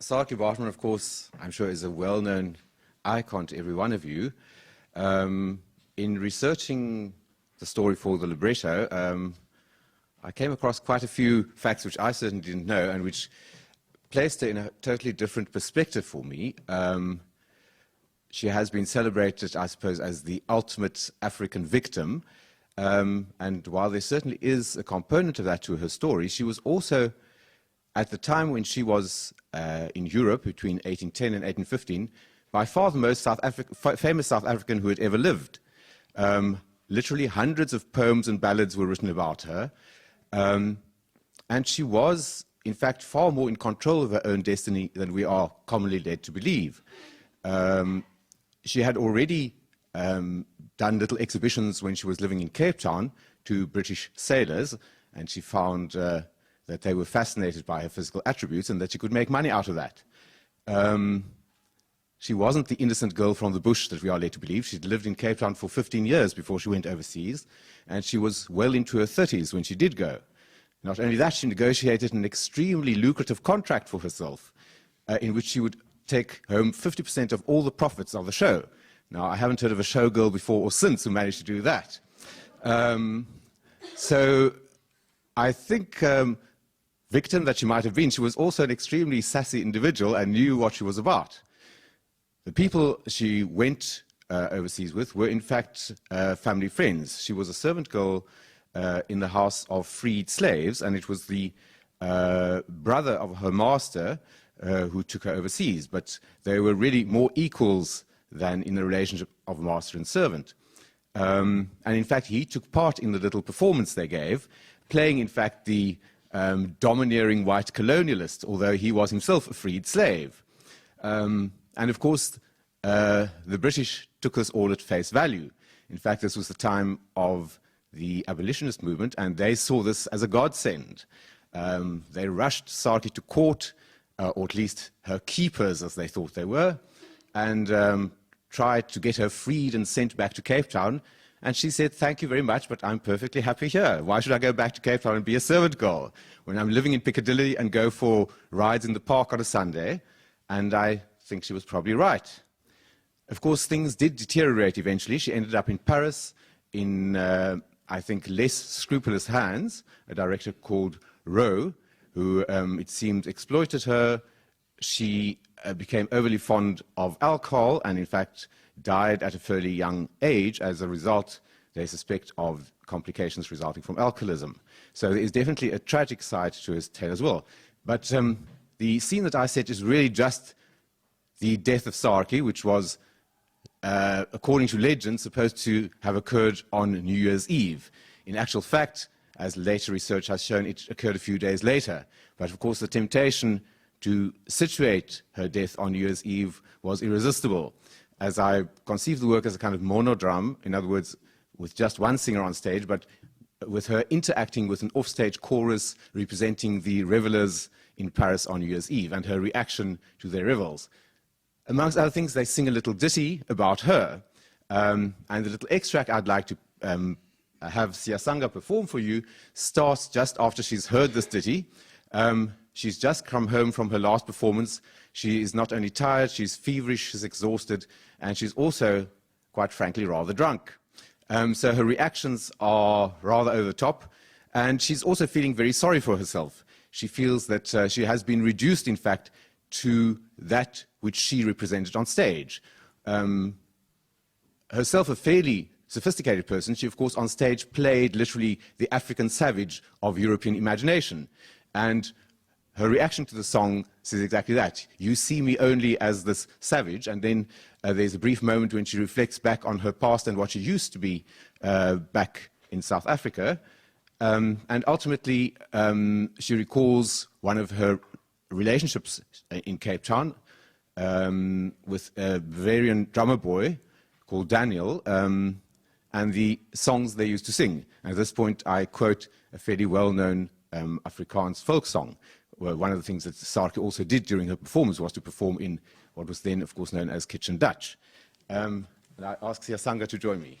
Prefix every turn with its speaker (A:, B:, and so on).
A: Saartjie Baartman, of course, I'm sure is a well-known icon to every one of you. In researching the story for the libretto, I came across quite a few facts which I certainly didn't know and which placed her in a totally different perspective for me. She has been celebrated, I suppose, as the ultimate African victim. And while there certainly is a component of that to her story, she was also, at the time when she was in Europe between 1810 and 1815, by far the most famous South African who had ever lived. Literally hundreds of poems and ballads were written about her. And she was, in fact, far more in control of her own destiny than we are commonly led to believe. She had already done little exhibitions when she was living in Cape Town to British sailors, and she found that they were fascinated by her physical attributes and that she could make money out of that. She wasn't the innocent girl from the bush that we are led to believe. She'd lived in Cape Town for 15 years before she went overseas, and she was well into her 30s when she did go. Not only that, she negotiated an extremely lucrative contract for herself, in which she would take home 50% of all the profits of the show. Now, I haven't heard of a showgirl before or since who managed to do that. So I think, victim that she might have been, she was also an extremely sassy individual and knew what she was about. The people she went overseas with were, in fact, family friends. She was a servant girl in the house of freed slaves, and it was the brother of her master who took her overseas. But they were really more equals than in the relationship of master and servant. And in fact, he took part in the little performance they gave, playing, in fact, the domineering white colonialist, although he was himself a freed slave. And of course, the British took this all at face value. In fact, this was the time of the abolitionist movement, and they saw this as a godsend. They rushed Saartjie to court, or at least her keepers, as they thought they were, and tried to get her freed and sent back to Cape Town. And she said, "Thank you very much, but I'm perfectly happy here. Why should I go back to Cape Town and be a servant girl when I'm living in Piccadilly and go for rides in the park on a Sunday?" And I think she was probably right. Of course, things did deteriorate eventually. She ended up in Paris in, I think, less scrupulous hands, a director called Rowe, who, it seemed, exploited her. She became overly fond of alcohol and, in fact, died at a fairly young age. As a result, they suspect of complications resulting from alcoholism. So there is definitely a tragic side to his tale as well. But the scene that I set is really just the death of Saartjie, which was, according to legend, supposed to have occurred on New Year's Eve. In actual fact, as later research has shown, it occurred a few days later. But of course, the temptation to situate her death on New Year's Eve was irresistible, as I conceived the work as a kind of monodram, in other words, with just one singer on stage, but with her interacting with an offstage chorus representing the revelers in Paris on New Year's Eve and her reaction to their revels. Amongst other things, they sing a little ditty about her, and the little extract I'd like to have Siasanga perform for you starts just after she's heard this ditty. She's just come home from her last performance. She is not only tired, she's feverish, she's exhausted, and she's also, quite frankly, rather drunk. So her reactions are rather over the top, and she's also feeling very sorry for herself. She feels that she has been reduced, in fact, to that which she represented on stage. Herself a fairly sophisticated person, she, of course, on stage played literally the African savage of European imagination. And her reaction to the song says exactly that. You see me only as this savage, and then there's a brief moment when she reflects back on her past and what she used to be back in South Africa. And ultimately, she recalls one of her relationships in Cape Town with a Bavarian drummer boy called Daniel, and the songs they used to sing. And at this point, I quote a fairly well-known Afrikaans folk song. Well, one of the things that Saartjie also did during her performance was to perform in what was then, of course, known as Kitchen Dutch. And I ask Siasanga to join me.